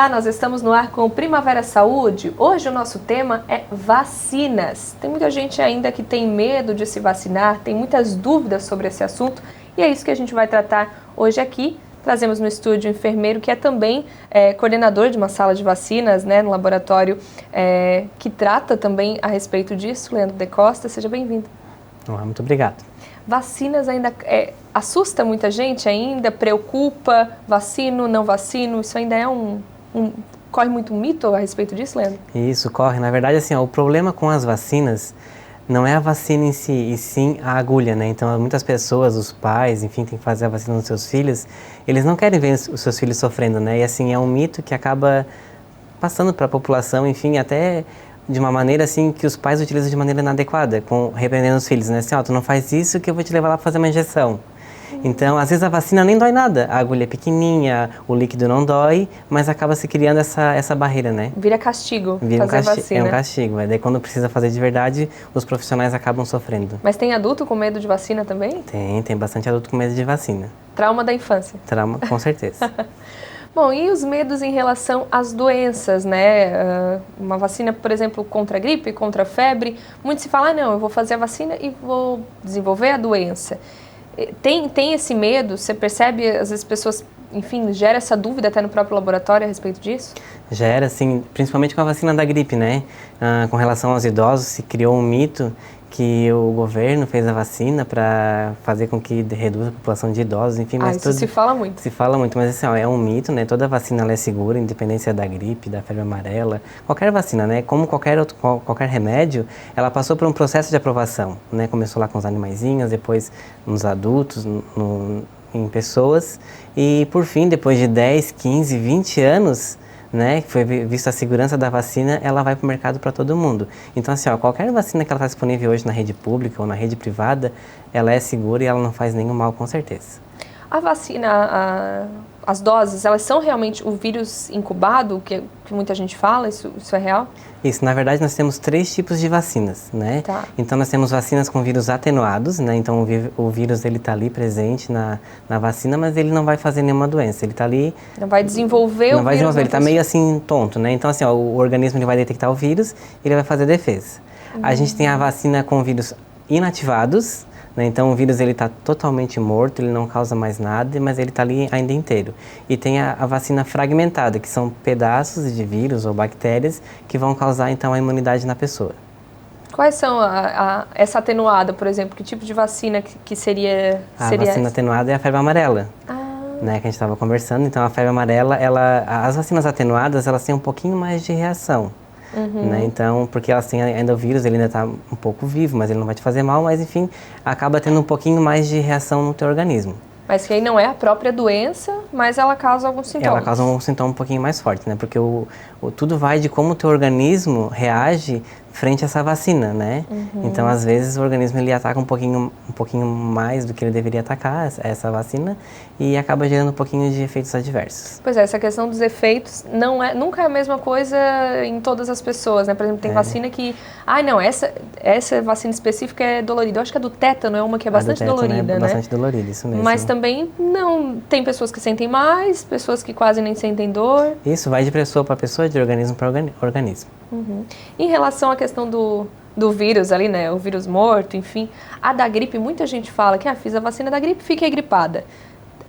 Olá, nós estamos no ar com o Primavera Saúde. Hoje o nosso tema é vacinas. Tem muita gente ainda que tem medo de se vacinar, tem muitas dúvidas sobre esse assunto e é isso que a gente vai tratar hoje aqui. Trazemos no estúdio um enfermeiro que é também coordenador de uma sala de vacinas, né, no laboratório que trata também a respeito disso, Leandro De Costa. Seja bem-vindo. Muito obrigado. Vacinas ainda assusta muita gente ainda, preocupa, vacino, não vacino, isso ainda é corre muito mito a respeito disso, Leandro? Isso, corre. Na verdade, assim, o problema com as vacinas não é a vacina em si, e sim a agulha, né? Então, muitas pessoas, os pais, enfim, tem que fazer a vacina nos seus filhos, eles não querem ver os seus filhos sofrendo, né? E assim, é um mito que acaba passando para a população, enfim, até de uma maneira assim que os pais utilizam de maneira inadequada, repreendendo os filhos, né? Assim, ó, tu não faz isso que eu vou te levar lá para fazer uma injeção. Então, às vezes a vacina nem dói nada, a agulha é pequenininha, o líquido não dói, mas acaba se criando essa barreira, né? Vira castigo fazer vacina. É um castigo, daí quando precisa fazer de verdade, os profissionais acabam sofrendo. Mas tem adulto com medo de vacina também? Tem bastante adulto com medo de vacina. Trauma da infância. Trauma, com certeza. Bom, e os medos em relação às doenças, né? Uma vacina, por exemplo, contra a gripe, contra a febre, muito se fala, não, eu vou fazer a vacina e vou desenvolver a doença. Tem esse medo? Você percebe, às vezes, pessoas, enfim, gera essa dúvida até no próprio laboratório a respeito disso? Gera, sim, principalmente com a vacina da gripe, né? Com relação aos idosos, se criou um mito que o governo fez a vacina para fazer com que reduza a população de idosos, enfim, mas isso se fala muito. Se fala muito, mas assim, ó, é um mito, né? Toda vacina ela é segura, independente se é da gripe, da febre amarela, qualquer vacina, né? Como qualquer remédio, ela passou por um processo de aprovação, né? Começou lá com os animaizinhos, depois nos adultos, em pessoas e por fim, depois de 10, 15, 20 anos, né, que foi vista a segurança da vacina, ela vai para o mercado para todo mundo. Então, assim, ó, qualquer vacina que ela está disponível hoje na rede pública ou na rede privada, ela é segura e ela não faz nenhum mal, com certeza. A vacina, as doses, elas são realmente o vírus incubado, que muita gente fala, isso é real? Isso, na verdade nós temos 3 tipos de vacinas, né? Tá. Então nós temos vacinas com vírus atenuados, né? Então o vírus ele está ali presente na vacina, mas ele não vai fazer nenhuma doença, ele está ali... Não vai desenvolver Não vai desenvolver, ele está meio assim tonto, né? Então assim, ó, o organismo ele vai detectar o vírus e ele vai fazer defesa. A gente tem a vacina com vírus inativados, né? Então o vírus ele está totalmente morto, ele não causa mais nada, mas ele está ali ainda inteiro. E tem a vacina fragmentada, que são pedaços de vírus ou bactérias que vão causar então a imunidade na pessoa. Quais são essa atenuada, por exemplo? Que tipo de vacina que seria vacina atenuada é a febre amarela, né, que a gente estava conversando. Então a febre amarela, as vacinas atenuadas, elas têm um pouquinho mais de reação. Né? Então, porque elas têm ainda o vírus, ele ainda está um pouco vivo, mas ele não vai te fazer mal, mas enfim, acaba tendo um pouquinho mais de reação no teu organismo. Mas que aí não é a própria doença, mas ela causa alguns sintomas. Ela causa um sintoma um pouquinho mais forte, né? Porque tudo vai de como o teu organismo reage frente a essa vacina, né? Então, às vezes, o organismo ele ataca um pouquinho mais do que ele deveria atacar essa vacina e acaba gerando um pouquinho de efeitos adversos. Pois é, essa questão dos efeitos nunca é a mesma coisa em todas as pessoas, né? Por exemplo, tem vacina que... não, essa vacina específica é dolorida. Eu acho que a do tétano é uma que é bastante dolorida, né? Bastante dolorida, isso mesmo. Mas também não... Tem pessoas que sentem mais, pessoas que quase nem sentem dor. Isso vai de pessoa para pessoa, de organismo para organismo. Em relação à questão do vírus ali, né, o vírus morto, enfim, a da gripe, muita gente fala que fiz a vacina da gripe, fiquei gripada.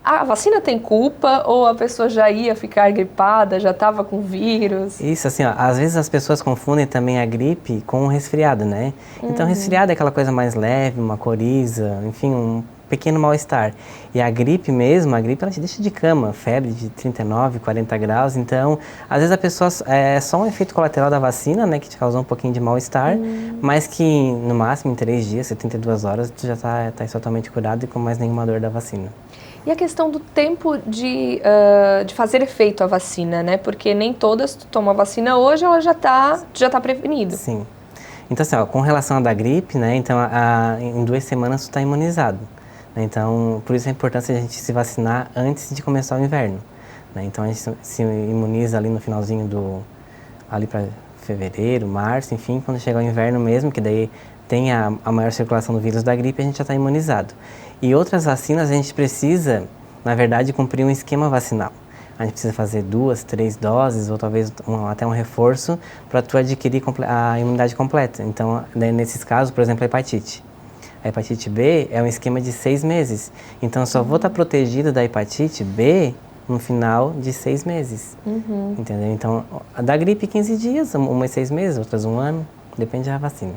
A vacina tem culpa ou a pessoa já ia ficar gripada, já estava com vírus? Isso, assim, ó, às vezes as pessoas confundem também a gripe com o resfriado, né? Então, resfriado é aquela coisa mais leve, uma coriza, enfim, um pequeno mal-estar. E a gripe mesmo, ela te deixa de cama, febre de 39, 40 graus. Então, às vezes a pessoa é só um efeito colateral da vacina, né, que te causou um pouquinho de mal-estar, mas que no máximo em 3 dias, 72 horas, tu já tá totalmente curado e com mais nenhuma dor da vacina. E a questão do tempo de fazer efeito a vacina, né? Porque nem todas tu toma a vacina hoje, ela já tá prevenido. Sim. Então, assim, ó, com relação à da gripe, né, então em 2 semanas tu tá imunizado. Então, por isso a importância de a gente se vacinar antes de começar o inverno, né? Então, a gente se imuniza ali no finalzinho ali para fevereiro, março, enfim, quando chegar o inverno mesmo, que daí tem a maior circulação do vírus da gripe, a gente já está imunizado. E outras vacinas a gente precisa, na verdade, cumprir um esquema vacinal. a gente precisa fazer 2, 3 doses, ou talvez até um reforço, para tu adquirir a imunidade completa. Então, nesses casos, por exemplo, a hepatite. A hepatite B é um esquema de 6 meses. Então, eu só vou estar protegida da hepatite B no final de 6 meses. Entendeu? Então, da gripe 15 dias, umas 6 meses, outras 1 ano, depende da vacina.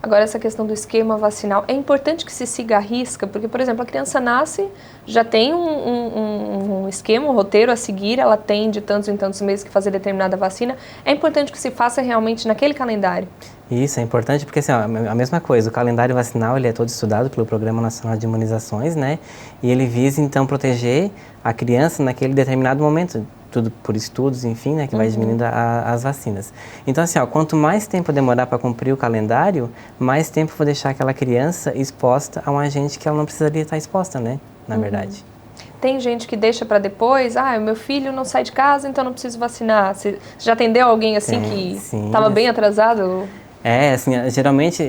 Agora, essa questão do esquema vacinal, é importante que se siga a risca, porque, por exemplo, a criança nasce, já tem um esquema, um roteiro a seguir, ela tem de tantos em tantos meses que fazer determinada vacina. É importante que se faça realmente naquele calendário. Isso, é importante porque, assim, ó, a mesma coisa, o calendário vacinal, ele é todo estudado pelo Programa Nacional de Imunizações, né? E ele visa, então, proteger a criança naquele determinado momento, tudo por estudos, enfim, né, que vai diminuindo as vacinas. Então, assim, ó, quanto mais tempo demorar para cumprir o calendário, mais tempo vou deixar aquela criança exposta a um agente que ela não precisaria estar exposta, né, na verdade. Tem gente que deixa para depois, meu filho não sai de casa, então não preciso vacinar. Você já atendeu alguém assim que estava bem atrasado? Assim, geralmente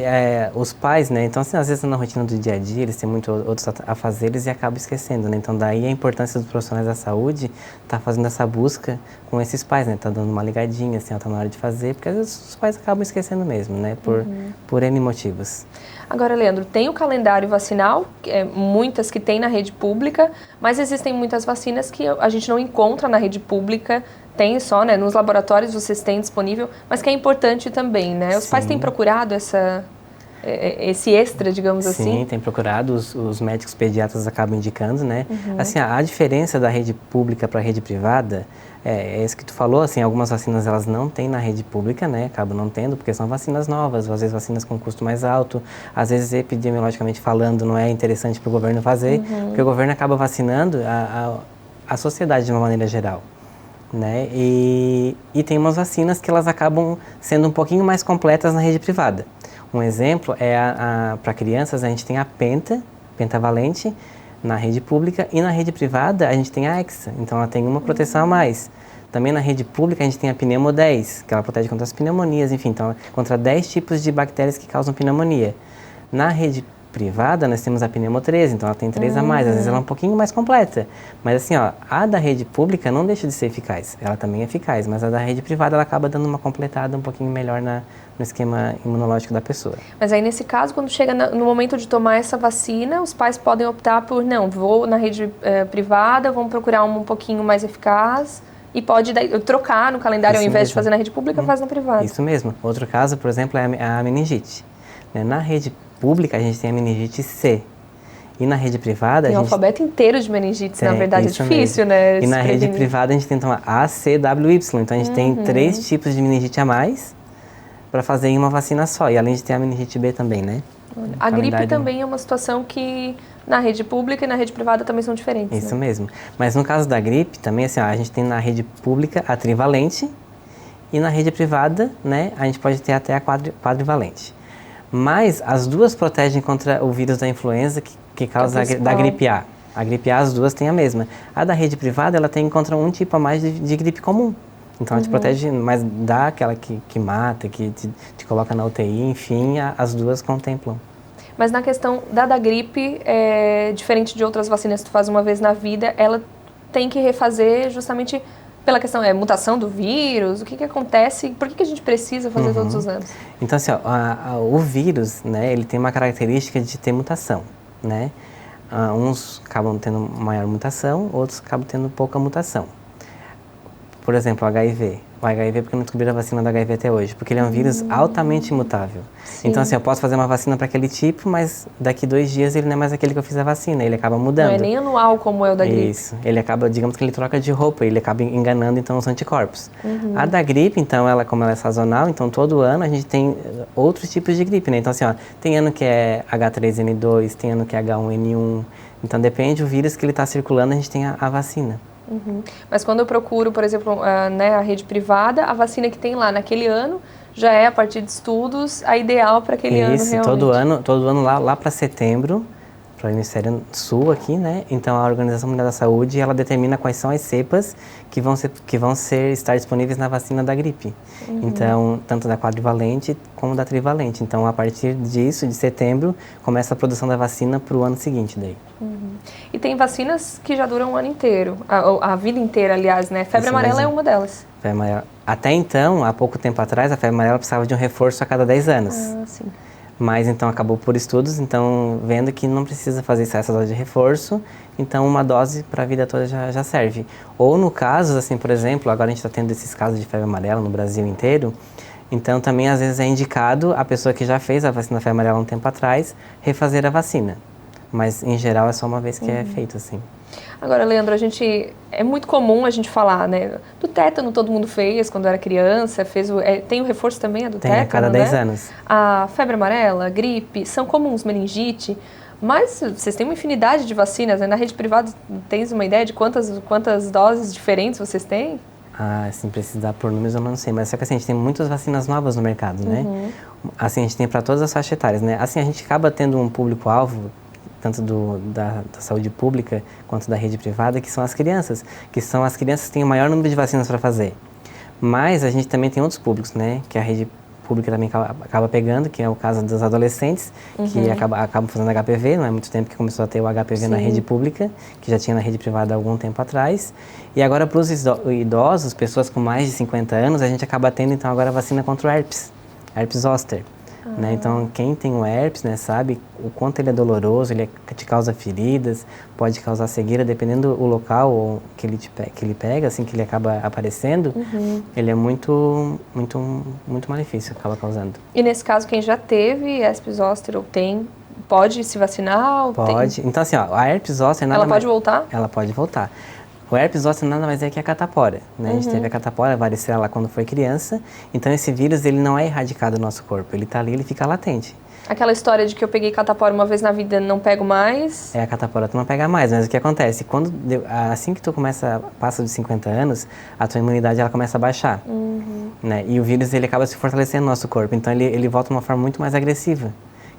os pais, né, então assim, às vezes na rotina do dia a dia eles têm muitos outros afazeres e acabam esquecendo, né, então daí a importância dos profissionais da saúde tá fazendo essa busca com esses pais, né, tá dando uma ligadinha, assim, tá na hora de fazer, porque às vezes os pais acabam esquecendo mesmo, né, por N motivos. Agora, Leandro, tem o calendário vacinal, muitas que tem na rede pública, mas existem muitas vacinas que a gente não encontra na rede pública, tem só, né, nos laboratórios vocês têm disponível, mas que é importante também, né? Os pais têm procurado esse extra, digamos assim? Sim, tem procurado, os médicos pediatras acabam indicando, né? Assim, a diferença da rede pública para a rede privada é isso que tu falou, assim, algumas vacinas elas não têm na rede pública, né? Acabam não tendo, porque são vacinas novas, às vezes vacinas com custo mais alto, às vezes epidemiologicamente falando não é interessante para o governo fazer, porque o governo acaba vacinando a sociedade de uma maneira geral. Né? E tem umas vacinas que elas acabam sendo um pouquinho mais completas na rede privada. Um exemplo é para crianças, a gente tem a pentavalente na rede pública, e na rede privada a gente tem a Hexa, então ela tem uma proteção a mais. Também na rede pública a gente tem a Pneumo 10, que ela protege contra as pneumonias, enfim, então contra 10 tipos de bactérias que causam pneumonia. Na rede privada, nós temos a Pneumo 13, então ela tem 3 a mais, às vezes ela é um pouquinho mais completa. Mas assim, ó, a da rede pública não deixa de ser eficaz, ela também é eficaz, mas a da rede privada ela acaba dando uma completada um pouquinho melhor no esquema imunológico da pessoa. Mas aí nesse caso, quando chega no momento de tomar essa vacina, os pais podem optar por, não, vou na rede privada, vamos procurar um pouquinho mais eficaz, e pode trocar no calendário, ao invés de fazer na rede pública, faz na privada. Isso mesmo. Outro caso, por exemplo, é a meningite. Na rede pública, a gente tem a meningite C. E na rede privada... Tem um alfabeto inteiro de meningites, na verdade, é difícil, mesmo, né? E na rede privada, a gente tem então a ACWY. Então, a gente tem 3 tipos de meningite a mais para fazer em uma vacina só. E além de ter a meningite B também, né? A gripe também é uma situação que na rede pública e na rede privada também são diferentes. Isso mesmo. Mas no caso da gripe, também assim, a gente tem na rede pública a trivalente e na rede privada, né, a gente pode ter até a quadrivalente. Mas as duas protegem contra o vírus da influenza que causa da gripe A. A gripe A, as duas têm a mesma. A da rede privada, ela tem contra um tipo a mais de gripe comum. Então, a gente protege, mas dá aquela que mata, que te coloca na UTI, enfim, as duas contemplam. Mas na questão da gripe, diferente de outras vacinas que tu faz uma vez na vida, ela tem que refazer justamente pela questão, mutação do vírus, o que acontece, por que a gente precisa fazer todos os anos? Então, assim, ó, o vírus, né, ele tem uma característica de ter mutação, né? Uns acabam tendo maior mutação, outros acabam tendo pouca mutação. Por exemplo, o HIV. O HIV, porque não descobriram a vacina do HIV até hoje? Porque ele é um vírus altamente imutável. Sim. Então, assim, eu posso fazer uma vacina para aquele tipo, mas daqui 2 dias ele não é mais aquele que eu fiz a vacina, ele acaba mudando. Não é nem anual como é o da gripe. Isso. Ele acaba, digamos que ele troca de roupa, ele acaba enganando, então, os anticorpos. A da gripe, então, como ela é sazonal, então, todo ano a gente tem outros tipos de gripe, né? Então, assim, ó, tem ano que é H3N2, tem ano que é H1N1. Então, depende do vírus que ele está circulando, a gente tem a vacina. Mas quando eu procuro, por exemplo, a rede privada, a vacina que tem lá naquele ano já é, a partir de estudos, a ideal para aquele ano realmente. Todo ano lá para setembro, o Hemisfério Sul aqui, né? Então a Organização Mundial da Saúde, ela determina quais são as cepas que vão estar disponíveis na vacina da gripe. Então, tanto da quadrivalente como da trivalente. Então, a partir disso, de setembro, começa a produção da vacina para o ano seguinte daí. E tem vacinas que já duram um ano inteiro, a vida inteira, aliás, né? Febre amarela é uma delas. Até então, há pouco tempo atrás, a febre amarela precisava de um reforço a cada 10 anos. Ah, sim. Mas então acabou por estudos, então vendo que não precisa fazer essa dose de reforço, então uma dose para a vida toda já serve. Ou no caso, assim, por exemplo, agora a gente está tendo esses casos de febre amarela no Brasil inteiro, então também às vezes é indicado a pessoa que já fez a vacina da febre amarela um tempo atrás, refazer a vacina. Mas em geral é só uma vez que é feito assim. Agora, Leandro, é muito comum a gente falar, né? Do tétano todo mundo fez quando era criança, tem o reforço também, a do tétano, a cada 10 anos. A febre amarela, a gripe, são comuns, meningite, mas vocês têm uma infinidade de vacinas, né? Na rede privada, tens uma ideia de quantas doses diferentes vocês têm? Ah, assim, precisar por números eu não sei, mas só que assim, a gente tem muitas vacinas novas no mercado, né? Assim, a gente tem para todas as faixas etárias, né? Assim, a gente acaba tendo um público-alvo, tanto da saúde pública quanto da rede privada, que são as crianças. Que são as crianças que têm o maior número de vacinas para fazer. Mas a gente também tem outros públicos, né? Que a rede pública também acaba pegando, que é o caso dos adolescentes, que acabam fazendo HPV, não é muito tempo que começou a ter o HPV na rede pública, que já tinha na rede privada há algum tempo atrás. E agora para os idosos, pessoas com mais de 50 anos, a gente acaba tendo então agora a vacina contra o herpes zoster. Né? Então, quem tem o herpes, né, sabe o quanto ele é doloroso, ele te causa feridas, pode causar cegueira, dependendo do local que ele pega, assim, que ele acaba aparecendo, ele é muito malefício, acaba causando. E nesse caso, quem já teve herpes zoster ou tem, pode se vacinar? Pode. Então, assim, ó, a herpes zoster... Ela pode voltar? Ela pode voltar. O herpes zoster nada mais é que a catapora, né? A gente teve a catapora, a varicela lá quando foi criança, então esse vírus ele não é erradicado do nosso corpo, ele tá ali, ele fica latente. Aquela história de que eu peguei catapora uma vez na vida e não pego mais? A catapora tu não pega mais, mas o que acontece? Assim que tu passa dos 50 anos, a tua imunidade ela começa a baixar, né? E o vírus ele acaba se fortalecendo no nosso corpo, então ele volta de uma forma muito mais agressiva,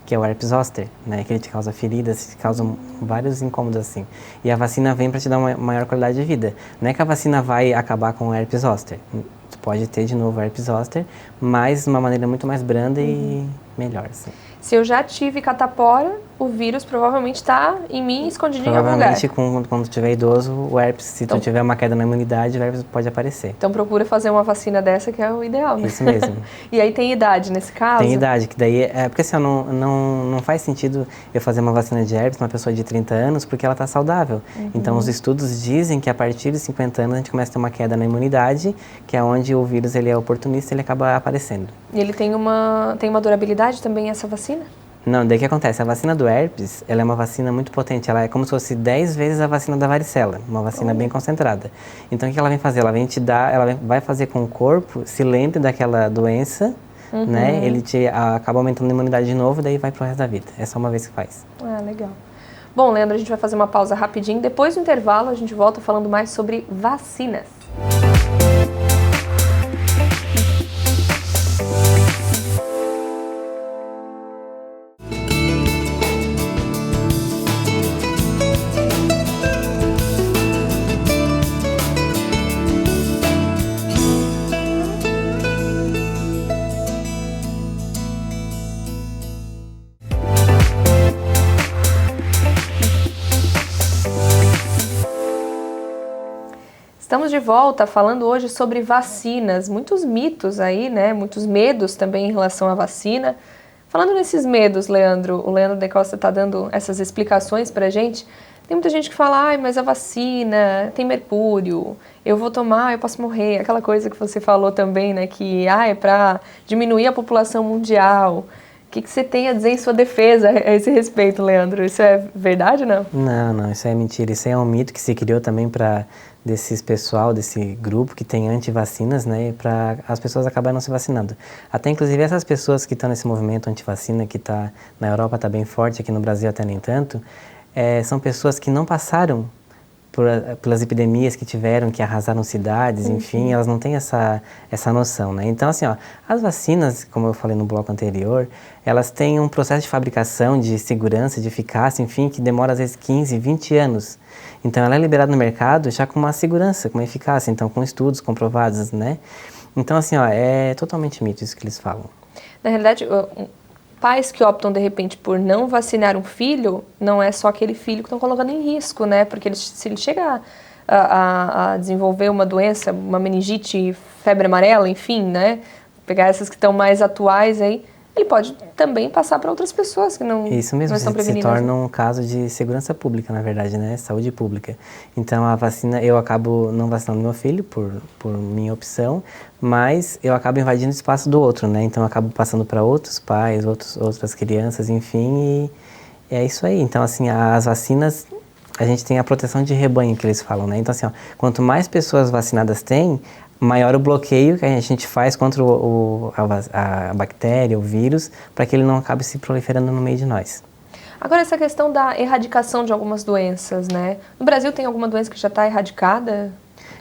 que é o herpes zoster, né? Que ele te causa feridas, te causa vários incômodos assim. E a vacina vem para te dar uma maior qualidade de vida. Não é que a vacina vai acabar com o herpes zoster. Tu pode ter de novo o herpes zoster, mas de uma maneira muito mais branda e melhor, assim. Se eu já tive catapora, o vírus provavelmente está em mim, escondidinho em algum lugar. Provavelmente, quando tu tiver idoso, o herpes, se tu tiver uma queda na imunidade, o herpes pode aparecer. Então procura fazer uma vacina dessa, que é o ideal, né? Isso mesmo. E aí tem idade nesse caso? Tem idade, que daí... porque assim, não faz sentido eu fazer uma vacina de herpes numa pessoa de 30 anos, porque ela está saudável. Então os estudos dizem que a partir de 50 anos a gente começa a ter uma queda na imunidade, que é onde o vírus ele é oportunista e ele acaba aparecendo. E ele tem uma durabilidade também, essa vacina? Não, daí o que acontece? A vacina do herpes, ela é uma vacina muito potente, ela é como se fosse 10 vezes a vacina da varicela, uma vacina bem concentrada. Então o que ela vem fazer? Ela vem te dar, vai fazer com o corpo se lembre daquela doença, né? Ele acaba aumentando a imunidade de novo, daí vai pro resto da vida. É só uma vez que faz. Ah, legal. Bom, Leandro, a gente vai fazer uma pausa rapidinho, depois do intervalo a gente volta falando mais sobre vacinas. Estamos de volta falando hoje sobre vacinas, muitos mitos aí, né? Muitos medos também em relação à vacina. Falando nesses medos, Leandro, o Leandro de Costa está dando essas explicações pra gente. Tem muita gente que fala, ai, mas a vacina tem mercúrio, eu vou tomar, eu posso morrer. Aquela coisa que você falou também, né? Que é para diminuir a população mundial. O que você tem a dizer em sua defesa a esse respeito, Leandro? Isso é verdade ou não? Não, isso é mentira. Isso é um mito que se criou também desse grupo que tem antivacinas, né, para as pessoas acabarem não se vacinando. Até inclusive essas pessoas que estão nesse movimento antivacina, que está na Europa, está bem forte, aqui no Brasil até nem tanto, são pessoas que não passaram pelas epidemias que tiveram, que arrasaram cidades, enfim, elas não têm essa noção, né? Então, assim, ó, as vacinas, como eu falei no bloco anterior, elas têm um processo de fabricação, de segurança, de eficácia, enfim, que demora às vezes 15, 20 anos. Então, ela é liberada no mercado já com uma segurança, com uma eficácia, então com estudos comprovados, né? Então, assim, ó, é totalmente mito isso que eles falam. Na realidade, pais que optam, de repente, por não vacinar um filho, não é só aquele filho que estão colocando em risco, né? Porque se ele chegar a desenvolver uma doença, uma meningite, febre amarela, enfim, né? Pegar essas que estão mais atuais aí, ele pode também passar para outras pessoas que não, Isso mesmo, não estão prevenidas. Se torna um caso de segurança pública, na verdade, né? Saúde pública. Então, a vacina, eu acabo não vacinando meu filho por minha opção, mas eu acabo invadindo o espaço do outro, né? Então, eu acabo passando para outros pais, outras crianças, enfim, e é isso aí. Então, assim, as vacinas, a gente tem a proteção de rebanho que eles falam, né? Então, assim, ó, quanto mais pessoas vacinadas tem, maior o bloqueio que a gente faz contra a bactéria, o vírus, para que ele não acabe se proliferando no meio de nós. Agora, essa questão da erradicação de algumas doenças, né? No Brasil tem alguma doença que já está erradicada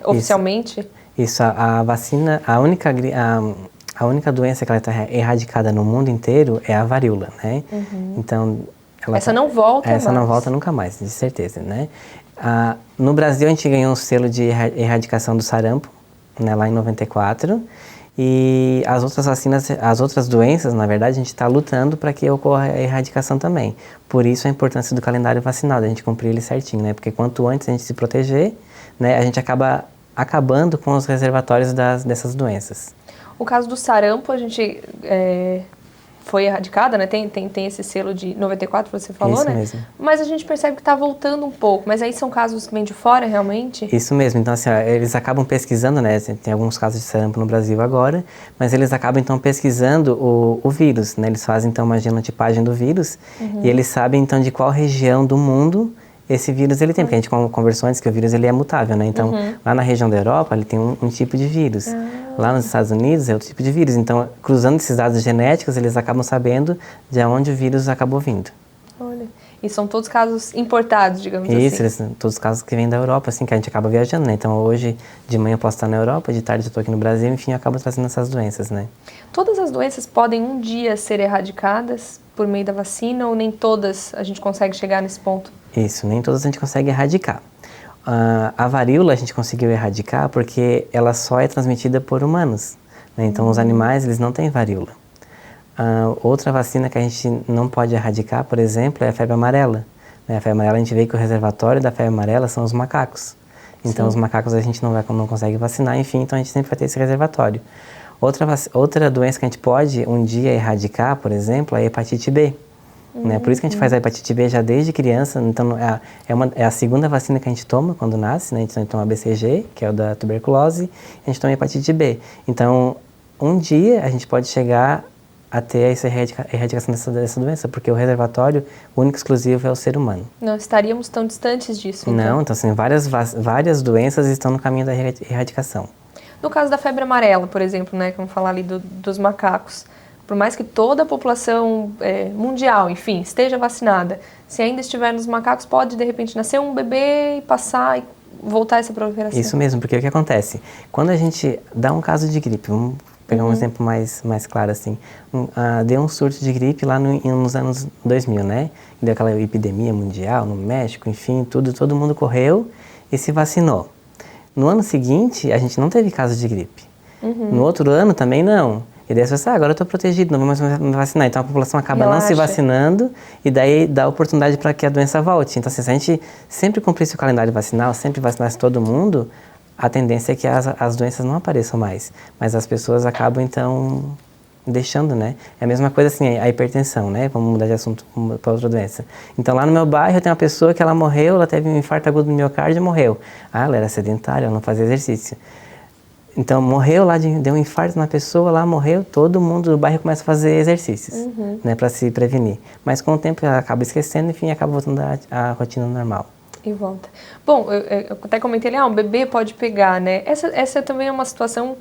oficialmente? Isso, a vacina, a única doença que ela está erradicada no mundo inteiro é a varíola, né? Então, essa não volta mais. Essa não volta nunca mais, de certeza, né? No Brasil, a gente ganhou um selo de erradicação do sarampo, né, lá em 94, e as outras vacinas, as outras doenças, na verdade, a gente está lutando para que ocorra a erradicação também. Por isso a importância do calendário vacinal, a gente cumprir ele certinho, né? Porque quanto antes a gente se proteger, né, a gente acaba acabando com os reservatórios dessas doenças. O caso do sarampo, a gente foi erradicada, né? Tem esse selo de 94, você falou, isso né? Mesmo. Mas a gente percebe que está voltando um pouco. Mas aí são casos que vêm de fora, realmente? Isso mesmo. Então, assim, ó, eles acabam pesquisando, né? Tem alguns casos de sarampo no Brasil agora, mas eles acabam, então, pesquisando o vírus, né? Eles fazem, então, uma genotipagem do vírus e eles sabem, então, de qual região do mundo esse vírus ele tem, porque a gente conversou antes que o vírus ele é mutável, né? Então, lá na região da Europa, ele tem um tipo de vírus. Lá nos Estados Unidos é outro tipo de vírus. Então, cruzando esses dados genéticos, eles acabam sabendo de onde o vírus acabou vindo. Olha, e são todos casos importados, digamos assim. Isso, todos os casos que vêm da Europa, assim, que a gente acaba viajando, né? Então, hoje, de manhã eu posso estar na Europa, de tarde eu estou aqui no Brasil, enfim, eu acabo trazendo essas doenças, né? Todas as doenças podem um dia ser erradicadas por meio da vacina ou nem todas a gente consegue chegar nesse ponto? Isso, nem todas a gente consegue erradicar. A varíola a gente conseguiu erradicar porque ela só é transmitida por humanos, né? Então, os animais, eles não têm varíola. Outra vacina que a gente não pode erradicar, por exemplo, é a febre amarela. Né? A febre amarela, a gente vê que o reservatório da febre amarela são os macacos. Então, os macacos a gente não consegue vacinar, enfim, então a gente sempre vai ter esse reservatório. Outra doença que a gente pode um dia erradicar, por exemplo, é a hepatite B. Né? Por isso que a gente faz a hepatite B já desde criança. Então, é a segunda vacina que a gente toma quando nasce, né? A gente toma a BCG, que é o da tuberculose, e a gente toma a hepatite B. Então, um dia a gente pode chegar a ter essa erradicação dessa doença, porque o reservatório único e exclusivo é o ser humano. Não estaríamos tão distantes disso, então? Não, então assim, várias doenças estão no caminho da erradicação. No caso da febre amarela, por exemplo, né, vamos falar ali dos macacos, por mais que toda a população mundial, enfim, esteja vacinada, se ainda estiver nos macacos, pode de repente nascer um bebê e passar e voltar essa proliferação? Isso mesmo, porque o que acontece? Quando a gente dá um caso de gripe, vamos pegar um exemplo mais claro assim, deu um surto de gripe lá nos anos 2000, né? Deu aquela epidemia mundial no México, enfim, todo mundo correu e se vacinou. No ano seguinte, a gente não teve caso de gripe. No outro ano também não. E daí você fala, agora eu estou protegido, não vou mais me vacinar. Então a população acaba não se vacinando e daí dá oportunidade para que a doença volte. Então assim, se a gente sempre cumprisse o calendário vacinal, sempre vacinasse todo mundo, a tendência é que as doenças não apareçam mais. Mas as pessoas acabam então deixando, né? É a mesma coisa assim, a hipertensão, né? Vamos mudar de assunto para outra doença. Então lá no meu bairro tem uma pessoa que ela morreu, ela teve um infarto agudo no miocárdio e morreu. Ela era sedentária, ela não fazia exercício. Então, morreu lá, deu um infarto na pessoa, lá morreu, todo mundo do bairro começa a fazer exercícios, né, para se prevenir. Mas com o tempo ela acaba esquecendo, enfim, acaba voltando à rotina normal. E volta. Bom, eu até comentei ali, um bebê pode pegar, né? Essa também é uma situação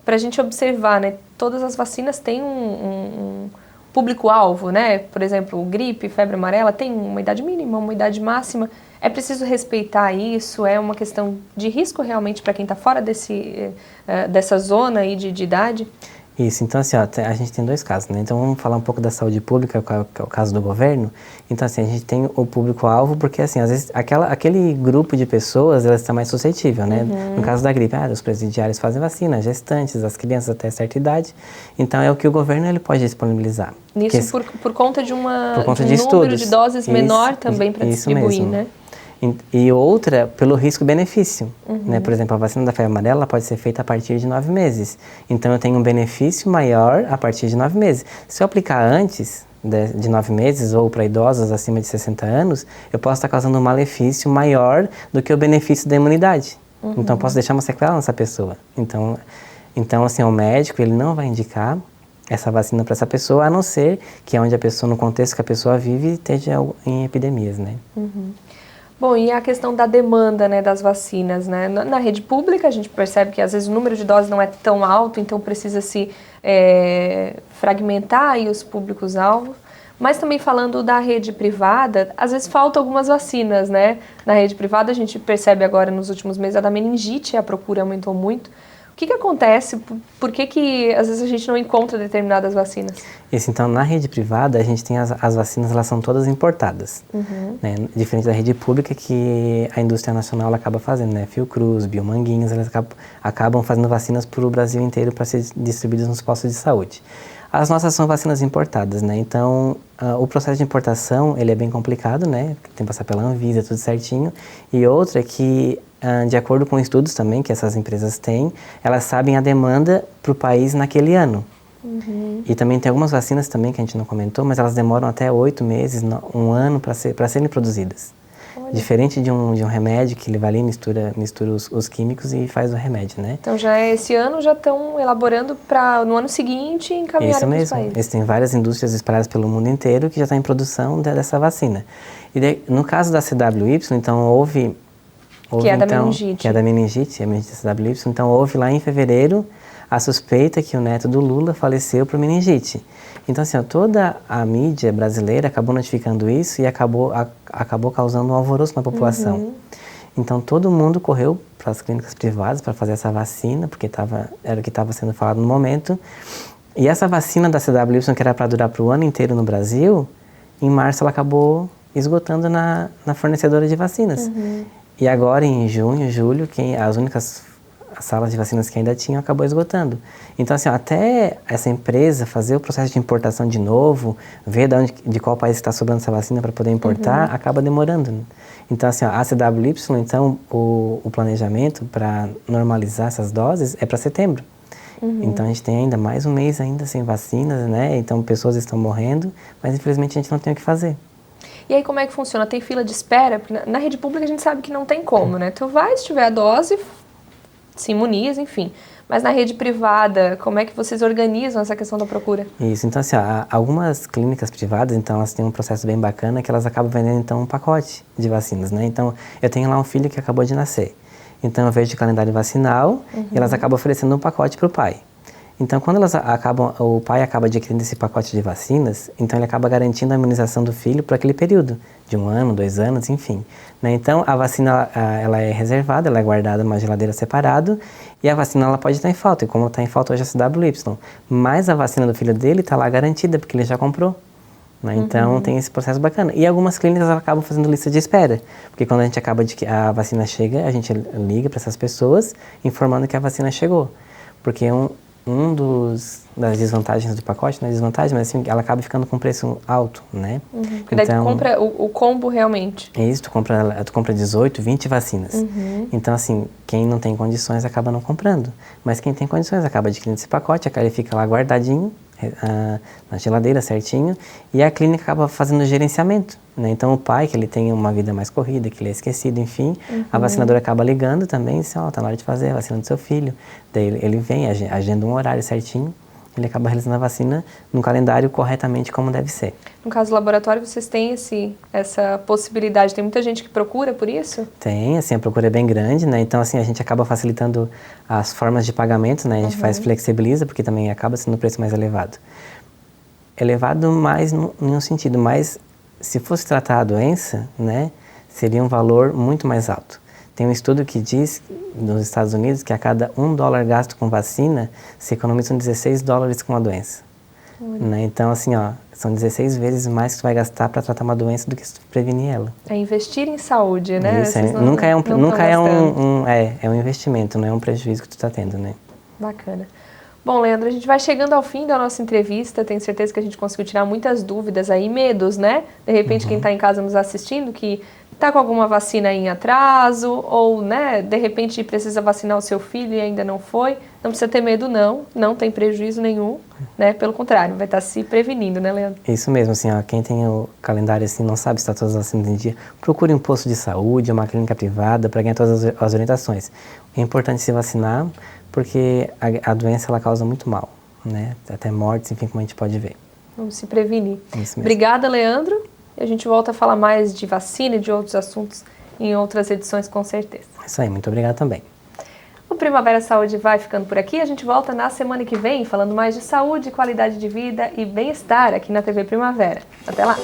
para a gente observar, né? Todas as vacinas têm um público-alvo, né? Por exemplo, gripe, febre amarela, tem uma idade mínima, uma idade máxima. É preciso respeitar isso? É uma questão de risco realmente para quem está fora dessa zona aí de idade? Isso, então assim, ó, a gente tem dois casos, né? Então vamos falar um pouco da saúde pública, que é o caso do governo. Então assim, a gente tem o público-alvo, porque assim, às vezes aquele grupo de pessoas, elas estão mais suscetíveis, né? No caso da gripe, os presidiários fazem vacina, gestantes, as crianças até certa idade. Então é o que o governo ele pode disponibilizar. Isso por conta de um de número de doses isso, menor também para distribuir, mesmo. né? E outra, pelo risco-benefício. Né? Por exemplo, a vacina da febre amarela pode ser feita a partir de 9 meses. Então, eu tenho um benefício maior a partir de 9 meses. Se eu aplicar antes de 9 meses ou para idosos acima de 60 anos, eu posso estar causando um malefício maior do que o benefício da imunidade. Então, eu posso deixar uma sequela nessa pessoa. Então assim, o médico ele não vai indicar essa vacina para essa pessoa, a não ser que onde a pessoa, no contexto que a pessoa vive, esteja em epidemias, né? Bom, e a questão da demanda, né, das vacinas, né? Na rede pública a gente percebe que às vezes o número de doses não é tão alto, então precisa se fragmentar aí os públicos-alvo. Mas também falando da rede privada, às vezes faltam algumas vacinas, né? Na rede privada a gente percebe agora nos últimos meses a da meningite, a procura aumentou muito. O que acontece? Por que às vezes a gente não encontra determinadas vacinas? Isso, então, na rede privada, a gente tem as vacinas, elas são todas importadas. Né? Diferente da rede pública, que a indústria nacional ela acaba fazendo, né? Fiocruz, Biomanguinhos, elas acabam fazendo vacinas para o Brasil inteiro para ser distribuídas nos postos de saúde. As nossas são vacinas importadas, né? Então, o processo de importação, ele é bem complicado, né? Tem que passar pela Anvisa, tudo certinho. E outra é que, de acordo com estudos também que essas empresas têm, elas sabem a demanda para o país naquele ano. E também tem algumas vacinas também que a gente não comentou, mas elas demoram até 8 meses, um ano para serem produzidas. Olha. Diferente de um remédio que ele vai ali, mistura os químicos e faz o remédio, né? Então esse ano já estão elaborando para no ano seguinte encaminhar para os países. Isso, tem várias indústrias espalhadas pelo mundo inteiro que já estão em produção dessa vacina. E no caso da CWY, então houve que é da meningite. Que é da meningite, a meningite CWY, então houve lá em fevereiro a suspeita que o neto do Lula faleceu por meningite. Então, assim, toda a mídia brasileira acabou notificando isso e acabou causando um alvoroço na população. Então, todo mundo correu para as clínicas privadas para fazer essa vacina, porque era o que estava sendo falado no momento. E essa vacina da CWY, que era para durar para o ano inteiro no Brasil, em março ela acabou esgotando na fornecedora de vacinas. E agora, em junho, julho, as únicas salas de vacinas que ainda tinham acabou esgotando. Então, assim, até essa empresa fazer o processo de importação de novo, ver de qual país está sobrando essa vacina para poder importar, acaba demorando. Né? Então, assim, a CWY, então, o planejamento para normalizar essas doses é para setembro. Então, a gente tem ainda mais um mês ainda sem vacinas, né? Então, pessoas estão morrendo, mas infelizmente a gente não tem o que fazer. E aí como é que funciona? Tem fila de espera? Porque na rede pública a gente sabe que não tem como, né? Tu vai, se tiver a dose, se imuniza, enfim. Mas na rede privada, como é que vocês organizam essa questão da procura? Isso, então assim, algumas clínicas privadas, então elas têm um processo bem bacana que elas acabam vendendo então um pacote de vacinas, né? Então, eu tenho lá um filho que acabou de nascer. Então, eu vejo o calendário vacinal e elas acabam oferecendo um pacote para o pai. Então, quando o pai acaba adquirindo esse pacote de vacinas, então ele acaba garantindo a imunização do filho por aquele período, de 1 ano, 2 anos, enfim. Né? Então, a vacina ela é reservada, ela é guardada numa geladeira separado, e a vacina ela pode estar em falta, e como está em falta hoje a CWY. Mas a vacina do filho dele está lá garantida, porque ele já comprou. Né? Então, tem esse processo bacana. E algumas clínicas acabam fazendo lista de espera, porque quando a vacina chega, a gente liga para essas pessoas, informando que a vacina chegou. Porque das desvantagens do pacote, não é desvantagem, mas assim, ela acaba ficando com preço alto, né? Porque daí tu compra o combo realmente. É isso, tu compra 18, 20 vacinas. Então, assim, quem não tem condições acaba não comprando. Mas quem tem condições acaba adquirindo esse pacote, ele fica lá guardadinho, na geladeira certinho, e a clínica acaba fazendo o gerenciamento, né? Então o pai, que ele tem uma vida mais corrida, que ele é esquecido, enfim, a vacinadora acaba ligando também, assim, tá na hora de fazer a vacina do seu filho. Daí ele vem, agenda um horário certinho, ele acaba realizando a vacina no calendário corretamente como deve ser. No caso do laboratório, vocês têm essa possibilidade? Tem muita gente que procura por isso? Tem, assim, a procura é bem grande, né? Então, assim, a gente acaba facilitando as formas de pagamento, né? A gente flexibiliza, porque também acaba sendo o preço mais elevado. Elevado mais em um sentido, mas se fosse tratar a doença, né? seria um valor muito mais alto. Tem um estudo que diz, nos Estados Unidos, que a cada $1 gasto com vacina, se economizam $16 com a doença. Né? Então, assim, ó, são 16 vezes mais que você vai gastar para tratar uma doença do que prevenir ela. É investir em saúde, né? Isso, é um investimento, não é um prejuízo que tu está tendo, né? Bacana. Bom, Leandro, a gente vai chegando ao fim da nossa entrevista, tenho certeza que a gente conseguiu tirar muitas dúvidas aí, medos, né? De repente, quem está em casa nos assistindo, que está com alguma vacina em atraso, ou, né, de repente precisa vacinar o seu filho e ainda não foi, não precisa ter medo não tem prejuízo nenhum, né? Pelo contrário, vai estar se prevenindo, né, Leandro? Isso mesmo, assim, ó, quem tem o calendário assim, não sabe se está todas as vacinas em dia, procure um posto de saúde, uma clínica privada para ganhar todas as orientações. É importante se vacinar, porque a doença ela causa muito mal, né? Até mortes, enfim, como a gente pode ver. Vamos se prevenir. Isso mesmo. Obrigada, Leandro. E a gente volta a falar mais de vacina e de outros assuntos em outras edições, com certeza. Isso aí, muito obrigado também. O Primavera Saúde vai ficando por aqui. A gente volta na semana que vem falando mais de saúde, qualidade de vida e bem-estar aqui na TV Primavera. Até lá!